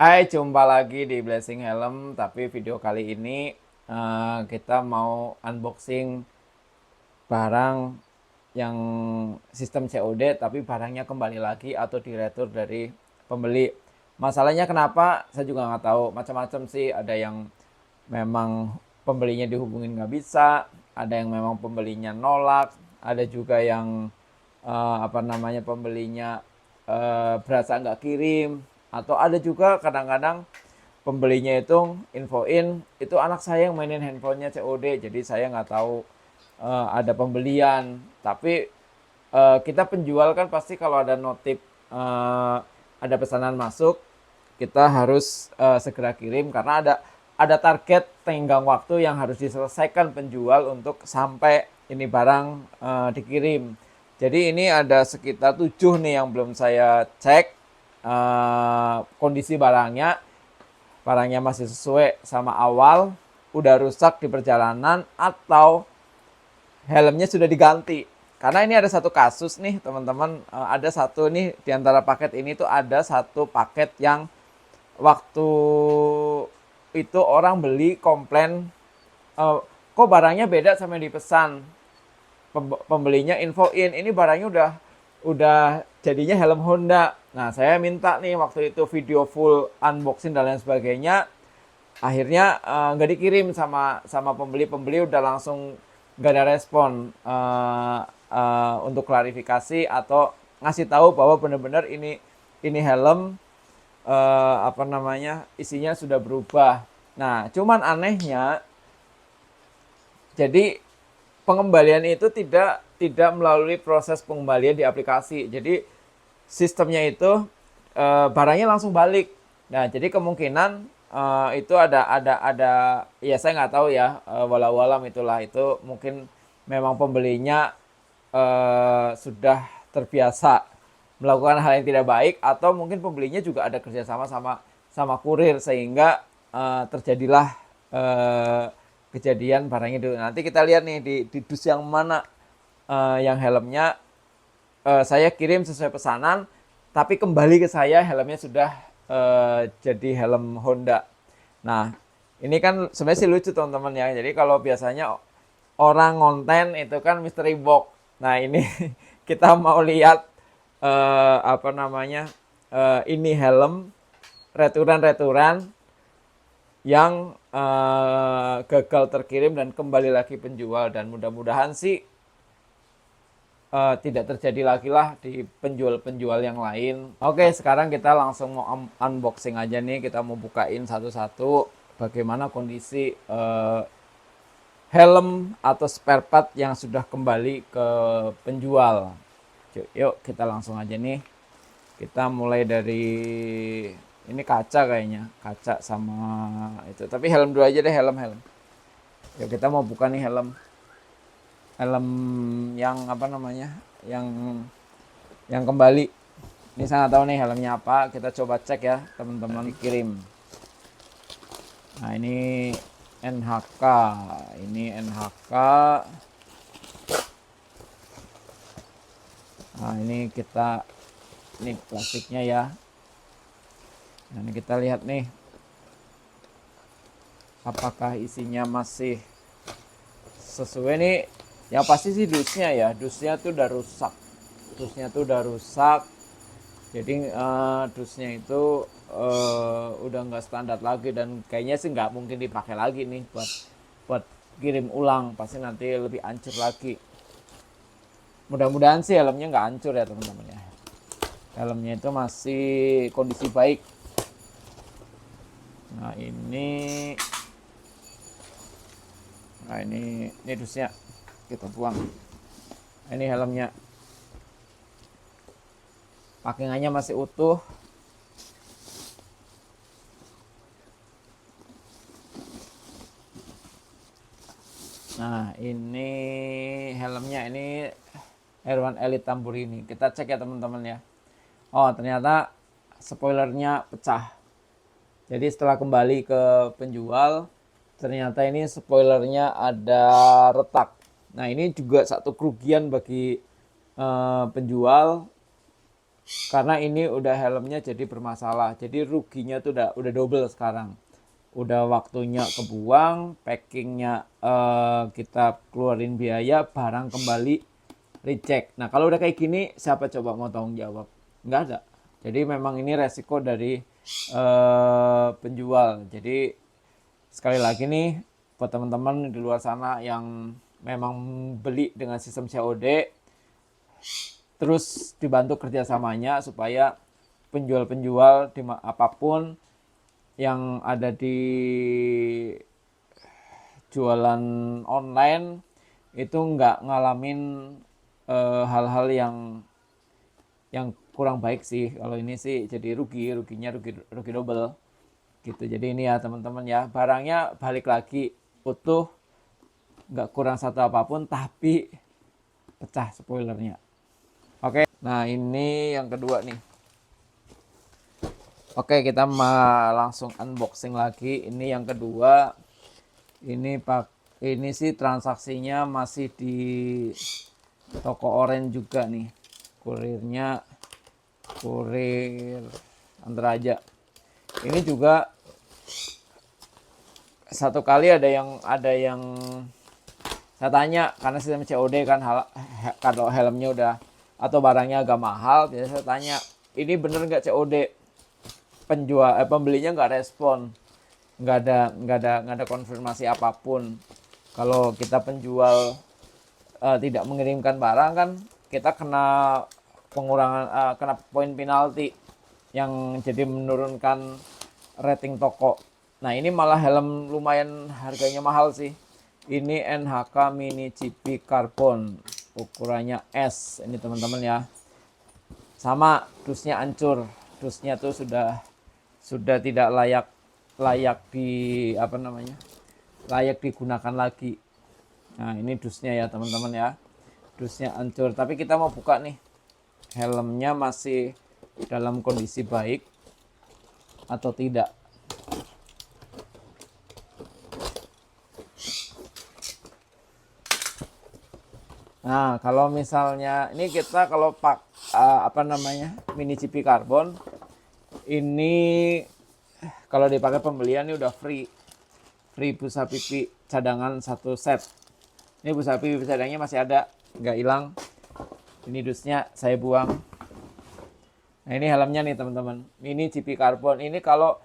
Hai, jumpa lagi di Blessing Helm. Tapi video kali ini kita mau unboxing barang yang sistem COD, tapi barangnya kembali lagi atau diretur dari pembeli. Masalahnya kenapa? Saya juga nggak tahu. Macam-macam sih. Ada yang memang pembelinya dihubungin nggak bisa, ada yang memang pembelinya nolak, ada juga yang pembelinya berasa nggak kirim, atau ada juga kadang-kadang pembelinya itu infoin itu anak saya yang mainin handphonenya COD, jadi saya nggak tahu ada pembelian. Tapi kita penjual kan pasti kalau ada notif ada pesanan masuk, kita harus segera kirim karena ada target tenggang waktu yang harus diselesaikan penjual untuk sampai ini barang dikirim. Jadi ini ada sekitar 7 nih yang belum saya cek kondisi barangnya. Barangnya masih sesuai sama awal, udah rusak di perjalanan, atau helmnya sudah diganti. Karena ini ada satu kasus nih teman-teman, ada satu nih di antara paket ini tuh ada satu paket yang waktu itu orang beli komplain, kok barangnya beda sama yang dipesan. Pembelinya infoin ini barangnya udah jadinya helm Honda. Nah, saya minta nih waktu itu video full unboxing dan lain sebagainya. Akhirnya nggak dikirim sama pembeli udah langsung nggak ada respon untuk klarifikasi atau ngasih tahu bahwa benar-benar ini helm isinya sudah berubah. Nah, cuman anehnya, jadi pengembalian itu tidak melalui proses pengembalian di aplikasi. Jadi sistemnya itu barangnya langsung balik. Nah, jadi kemungkinan itu ada ya saya nggak tahu ya, walau alam itulah, itu mungkin memang pembelinya sudah terbiasa melakukan hal yang tidak baik, atau mungkin pembelinya juga ada kerjasama sama kurir sehingga terjadilah eh, kejadian barangnya dulu. Nanti kita lihat nih di dus yang mana yang helmnya saya kirim sesuai pesanan, tapi kembali ke saya helmnya sudah jadi helm Honda. Nah, ini kan sebenarnya sih lucu teman-teman ya. Jadi kalau biasanya orang ngonten itu kan mystery box. Nah, ini kita mau lihat ini helm returan-returan yang gagal terkirim dan kembali lagi penjual, dan mudah-mudahan sih tidak terjadi lagi lah di penjual-penjual yang lain. Oke, sekarang kita langsung mau unboxing aja nih. Kita mau bukain satu-satu bagaimana kondisi helm atau spare part yang sudah kembali ke penjual. Yuk kita langsung aja nih. Kita mulai dari ini kaca kayaknya, kaca sama itu. Tapi helm dulu aja deh, helm. Yuk kita mau buka nih helm. Helm yang yang kembali. Ini saya nggak tahu nih helmnya apa. Kita coba cek ya teman-teman. Dikirim. Nah, ini NHK. Ini NHK. Nah, ini plastiknya ya. Nah, ini kita lihat nih apakah isinya masih sesuai nih. Yang pasti sih dusnya ya, dusnya tuh udah rusak. Jadi dusnya itu udah nggak standar lagi, dan kayaknya sih nggak mungkin dipakai lagi nih buat kirim ulang, pasti nanti lebih hancur lagi. Mudah-mudahan sih helmnya nggak hancur ya teman-teman ya. Helmnya itu masih kondisi baik. Nah, ini dusnya kita buang. Ini helmnya, pakingannya masih utuh. Nah, ini helmnya, ini R1 Elite Tamburini. Kita cek ya teman-teman ya. Oh, ternyata spoilernya pecah. Jadi setelah kembali ke penjual, ternyata ini spoilernya ada retak. Nah, ini juga satu kerugian bagi penjual. karena ini udah helmnya jadi bermasalah. Jadi ruginya tuh udah double sekarang. Udah waktunya kebuang, packingnya kita keluarin biaya, barang kembali reject. Nah kalau udah kayak gini, siapa coba mau tanggung jawab? Nggak ada. Jadi memang ini resiko dari penjual. Jadi sekali lagi nih, buat teman-teman di luar sana yang memang beli dengan sistem COD, terus dibantu kerjasamanya supaya penjual-penjual apapun yang ada di jualan online itu nggak ngalamin hal-hal yang kurang baik sih. Kalau ini sih jadi ruginya rugi double gitu. Jadi ini ya teman-teman ya, barangnya balik lagi utuh, nggak kurang satu apapun, tapi pecah spoilernya. Oke, nah ini yang kedua nih. Oke, kita langsung unboxing lagi. Ini yang kedua. Ini sih transaksinya masih di toko Orange juga nih. Kurirnya kurir antar aja. Ini juga satu kali ada yang saya tanya, karena sistem COD kan kalau helmnya udah atau barangnya agak mahal, biasanya saya tanya, ini bener nggak COD? Pembelinya nggak respon, nggak ada konfirmasi apapun. Kalau kita penjual tidak mengirimkan barang kan kita kena pengurangan, kena poin penalti yang jadi menurunkan rating toko. Nah ini malah helm lumayan harganya mahal sih. Ini NHK Mini GP Carbon, ukurannya S ini teman-teman ya. Sama dusnya hancur, dusnya tuh sudah tidak layak layak digunakan lagi. Nah ini dusnya ya teman-teman ya, dusnya hancur. Tapi kita mau buka nih, helmnya masih dalam kondisi baik atau tidak. Nah kalau misalnya ini kita kalau Mini GP Carbon ini kalau dipakai pembelian ini udah free busa pipi cadangan 1 set. Ini busa pipi cadangnya masih ada, nggak hilang. Ini dusnya saya buang. Nah ini helmnya nih teman-teman, Mini GP Carbon. Ini kalau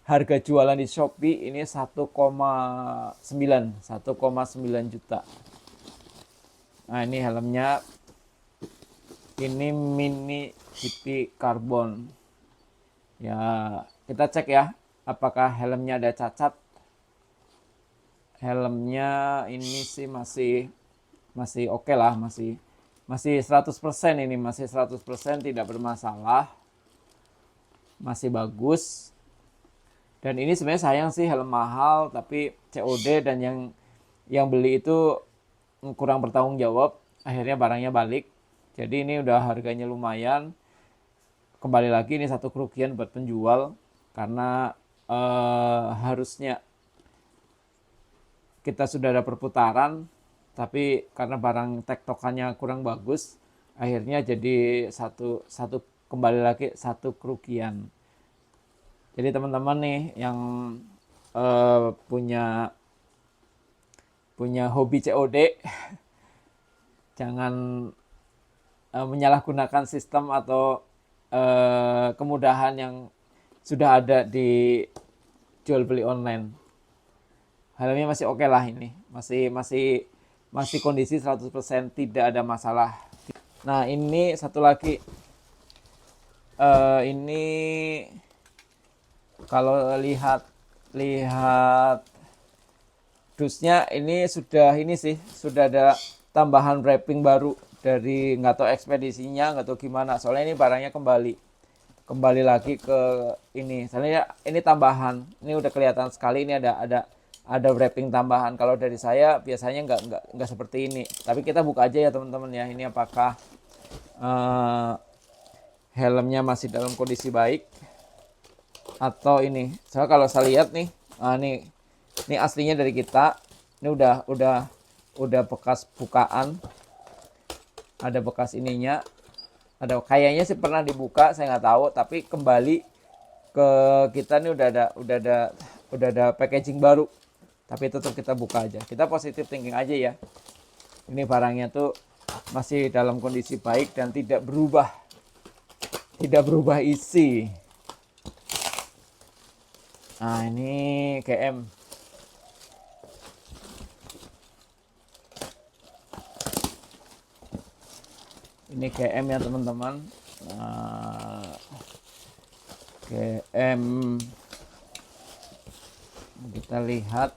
harga jualan di Shopee ini 1,9 juta. Nah ini helmnya, ini Mini GP Carbon. Ya kita cek ya, apakah helmnya ada cacat. Helmnya ini sih masih oke lah, masih 100% ini, masih 100% tidak bermasalah, masih bagus. Dan ini sebenarnya sayang sih, helm mahal tapi COD, dan yang beli itu kurang bertanggung jawab, akhirnya barangnya balik. Jadi ini udah harganya lumayan. Kembali lagi ini satu kerugian buat penjual, karena harusnya kita sudah ada perputaran, tapi karena barang tektokannya kurang bagus, akhirnya jadi kembali lagi satu kerugian. Jadi teman-teman nih yang punya hobi COD, jangan menyalahgunakan sistem atau kemudahan yang sudah ada di jual beli online. Helmnya masih oke lah, ini masih kondisi 100%, tidak ada masalah. Nah ini satu lagi, ini kalau lihat dusnya ini sudah ada tambahan wrapping baru dari, nggak tahu ekspedisinya, nggak tahu gimana, soalnya ini barangnya kembali lagi ke ini. Soalnya ini tambahan, ini udah kelihatan sekali ini ada wrapping tambahan. Kalau dari saya biasanya nggak seperti ini. Tapi kita buka aja ya teman-teman ya, ini apakah helmnya masih dalam kondisi baik atau ini. Soalnya kalau saya lihat nih, ini aslinya dari kita. Ini udah bekas bukaan, ada bekas ininya, Ada kayaknya sih pernah dibuka, saya nggak tahu, tapi kembali ke kita nih udah ada packaging baru. Tapi tetap kita buka aja. Kita positive thinking aja ya. Ini barangnya tuh masih dalam kondisi baik dan tidak berubah. Tidak berubah isi. Nah, ini KM. Ini KM ya teman-teman. Nah, KM. Kita lihat.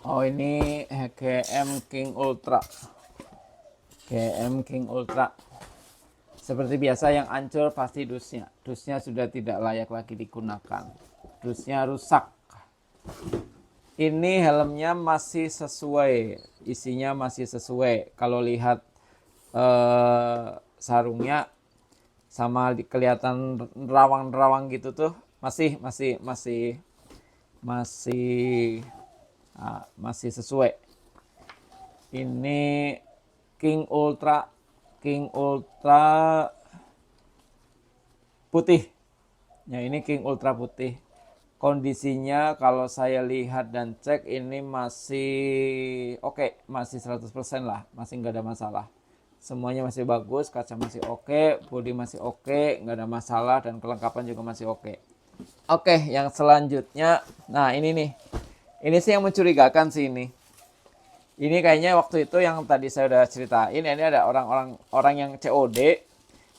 Oh, ini KM King Ultra. KM King Ultra. Seperti biasa yang hancur pasti dusnya. Dusnya sudah tidak layak lagi digunakan. Dusnya rusak. Ini helmnya masih sesuai. Isinya masih sesuai. Kalau lihat sarungnya sama kelihatan rawang-rawang gitu tuh masih sesuai. Ini King Ultra putih. Ya, ini King Ultra putih. Kondisinya kalau saya lihat dan cek ini masih oke, masih 100% lah, masih nggak ada masalah. Semuanya masih bagus, kaca masih oke, bodi masih oke, nggak ada masalah, dan kelengkapan juga masih oke. Oke, yang selanjutnya, nah ini nih. Ini sih yang mencurigakan sih ini. Ini kayaknya waktu itu yang tadi saya udah ceritain, ini ada orang yang COD.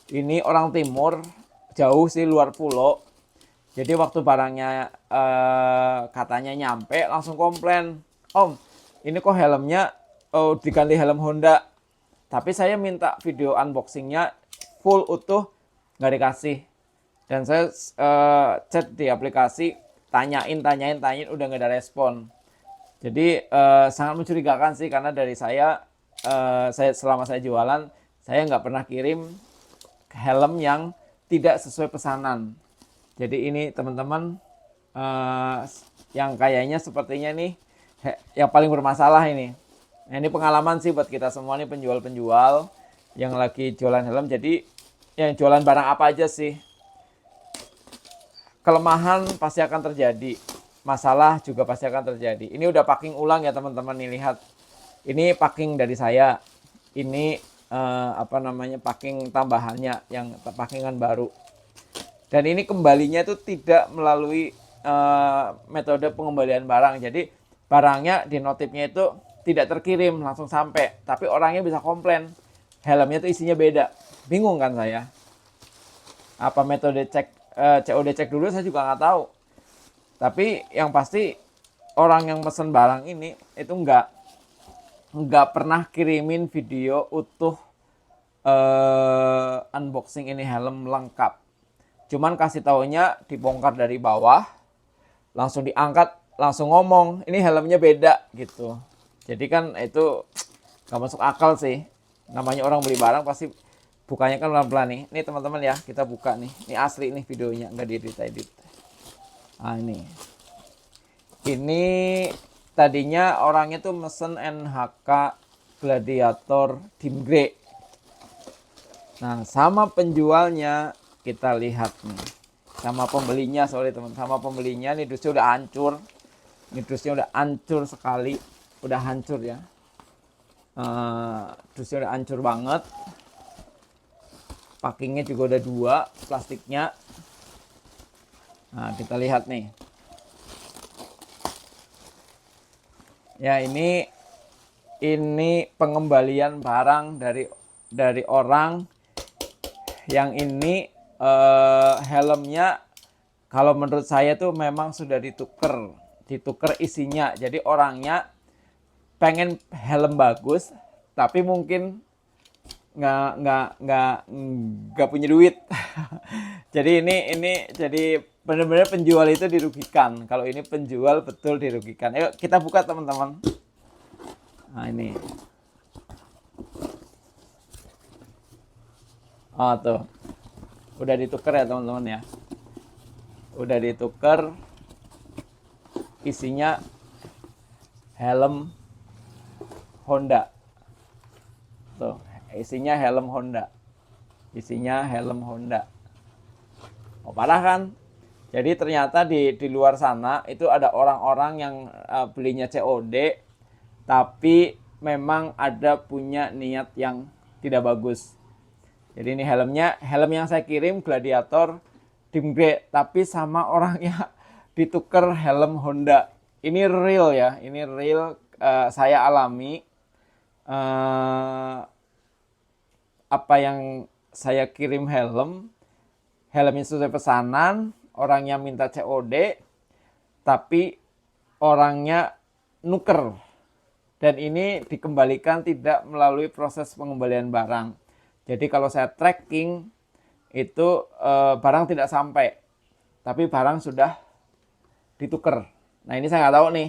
Ini orang timur, jauh sih luar pulau. Jadi waktu barangnya katanya nyampe, langsung komplain. Om, ini kok helmnya diganti helm Honda. Tapi saya minta video unboxingnya full utuh, nggak dikasih. Dan saya chat di aplikasi, tanyain, udah nggak ada respon. Jadi sangat mencurigakan sih, karena dari saya selama saya jualan, saya nggak pernah kirim helm yang tidak sesuai pesanan. Jadi ini teman-teman yang kayaknya sepertinya nih yang paling bermasalah ini. Nah, ini pengalaman sih buat kita semua nih penjual-penjual yang lagi jualan helm. Jadi yang jualan barang apa aja sih, kelemahan pasti akan terjadi. Masalah juga pasti akan terjadi. Ini udah packing ulang ya teman-teman, nih lihat. Ini packing dari saya. Ini packing tambahannya, yang packingan baru. Dan ini kembalinya itu tidak melalui metode pengembalian barang. Jadi barangnya di notifnya itu tidak terkirim langsung sampai, tapi orangnya bisa komplain helmnya itu isinya beda. Bingung kan saya? Apa metode COD cek dulu, saya juga nggak tahu. Tapi yang pasti orang yang pesen barang ini itu nggak pernah kirimin video utuh unboxing ini helm lengkap. Cuman kasih taunya dibongkar dari bawah, langsung diangkat, langsung ngomong ini helmnya beda gitu. Jadi kan itu nggak masuk akal sih. Namanya orang beli barang pasti bukanya kan pelan-pelan nih. Ini teman-teman ya, kita buka nih. Ini asli nih videonya, nggak diedit. Nah ini tadinya orangnya tuh mesen NHK Gladiator Dim Grey. Nah, sama penjualnya kita lihat nih. Sama pembelinya, sama pembelinya nih dusnya udah hancur. Ini dusnya udah hancur sekali, udah hancur ya. Dusnya udah hancur banget. Packingnya juga udah 2 plastiknya. Nah, kita lihat nih. Ya, ini pengembalian barang dari orang yang ini helmnya kalau menurut saya tuh memang sudah ditukar isinya. Jadi orangnya pengen helm bagus, tapi mungkin nggak punya duit. Jadi ini jadi benar-benar penjual itu dirugikan. Kalau ini penjual betul dirugikan. Ayo kita buka teman-teman. Nah ini. Oh tuh. Udah ditukar ya teman-teman ya. udah ditukar, isinya helm Honda. Tuh, isinya helm Honda. Isinya helm Honda. Oh, parah kan? Jadi ternyata di luar sana itu ada orang-orang yang belinya COD, tapi memang ada punya niat yang tidak bagus. Jadi ini helmnya, helm yang saya kirim Gladiator Dim Grey, tapi sama orangnya ditukar helm Honda. Ini real ya, ini real, saya alami. Apa yang saya kirim helmnya sesuai pesanan, orangnya minta COD, tapi orangnya nuker. Dan ini dikembalikan tidak melalui proses pengembalian barang. Jadi kalau saya tracking, itu barang tidak sampai, tapi barang sudah ditukar. Nah ini saya nggak tahu nih,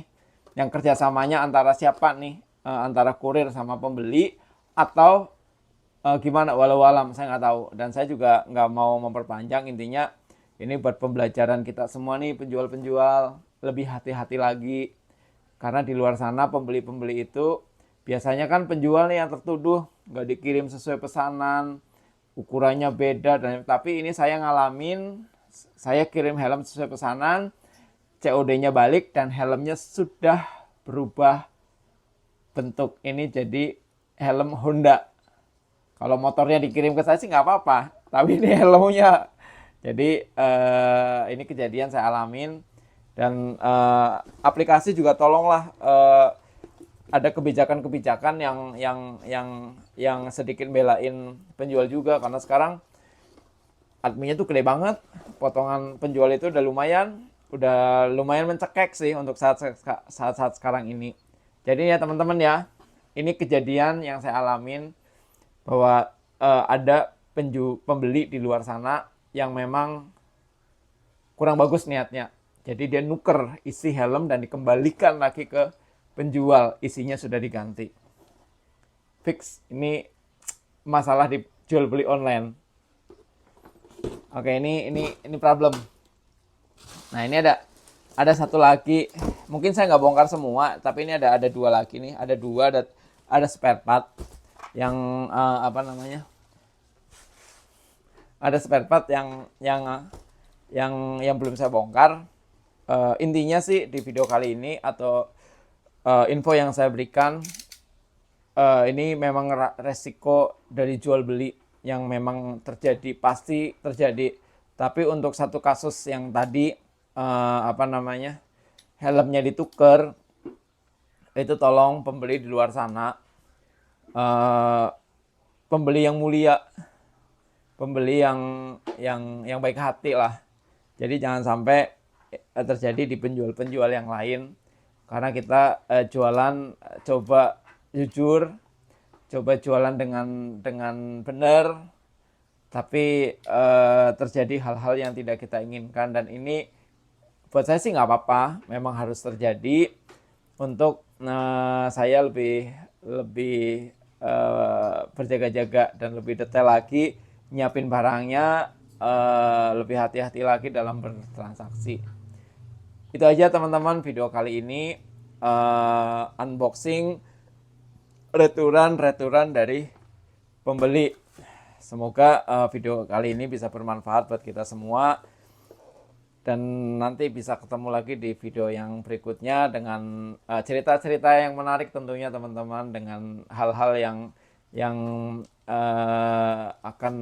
yang kerjasamanya antara siapa nih, antara kurir sama pembeli, atau gimana, walau alam, saya nggak tahu. Dan saya juga nggak mau memperpanjang, intinya ini buat pembelajaran kita semua nih, penjual-penjual, lebih hati-hati lagi. Karena di luar sana pembeli-pembeli itu biasanya kan penjual nih yang tertuduh, nggak dikirim sesuai pesanan, ukurannya beda, tapi ini saya ngalamin, saya kirim helm sesuai pesanan, COD-nya balik dan helmnya sudah berubah bentuk, ini jadi helm Honda. Kalau motornya dikirim ke saya sih nggak apa-apa, tapi ini helmnya. Jadi ini kejadian saya alamin, dan aplikasi juga tolonglah, ada kebijakan-kebijakan yang sedikit belain penjual juga, karena sekarang adminnya tuh gede banget, potongan penjual itu udah lumayan mencekek sih untuk saat sekarang ini. Jadi ya teman-teman ya, ini kejadian yang saya alamin, bahwa ada pembeli di luar sana yang memang kurang bagus niatnya. Jadi dia nuker isi helm dan dikembalikan lagi ke penjual, isinya sudah diganti. Fix, ini masalah di jual beli online. Oke, ini problem. Nah ini ada satu lagi, mungkin saya nggak bongkar semua, tapi ini ada dua lagi nih, ada spare part yang ada spare part yang belum saya bongkar. Intinya sih di video kali ini, atau info yang saya berikan, ini memang resiko dari jual beli yang memang terjadi, pasti terjadi. Tapi untuk satu kasus yang tadi, helmnya ditukar, itu tolong pembeli di luar sana, pembeli yang mulia, pembeli yang baik hati lah. Jadi jangan sampai terjadi di penjual-penjual yang lain, karena kita jualan coba jujur, coba jualan dengan benar, tapi terjadi hal-hal yang tidak kita inginkan. Dan ini buat saya sih nggak apa-apa, memang harus terjadi untuk saya lebih berjaga-jaga dan lebih detail lagi nyiapin barangnya, lebih hati-hati lagi dalam bertransaksi. Itu aja teman-teman video kali ini, unboxing returan dari pembeli. Semoga video kali ini bisa bermanfaat buat kita semua, dan nanti bisa ketemu lagi di video yang berikutnya dengan cerita-cerita yang menarik tentunya teman-teman, dengan hal-hal yang akan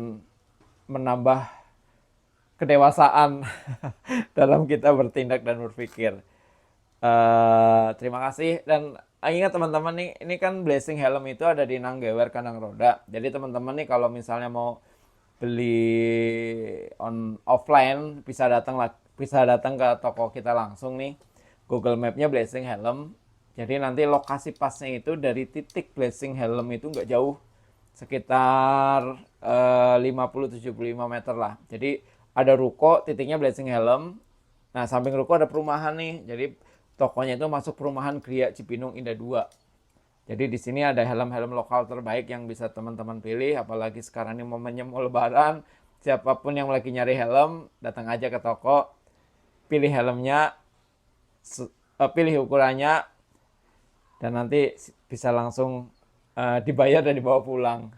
menambah kedewasaan dalam kita bertindak dan berpikir. Terima kasih, dan ingat teman-teman nih, ini kan Blessing Helm itu ada di Nanggewer Kandang Roda. Jadi teman-teman nih kalau misalnya mau beli offline, bisa datang ke toko kita langsung nih. Google Map-nya Blessing Helm. Jadi nanti lokasi pasnya itu dari titik Blessing Helm itu nggak jauh, sekitar 50-75 meter lah. Jadi ada ruko, titiknya Blessing Helm. Nah samping ruko ada perumahan nih. Jadi tokonya itu masuk perumahan Gria Cipinung Indah 2. Jadi di sini ada helm-helm lokal terbaik yang bisa teman-teman pilih. Apalagi sekarang ini momennya mau lebaran. Siapapun yang lagi nyari helm, datang aja ke toko. pilih helmnya, pilih ukurannya, dan nanti bisa langsung dibayar dan dibawa pulang.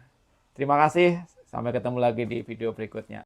Terima kasih, sampai ketemu lagi di video berikutnya.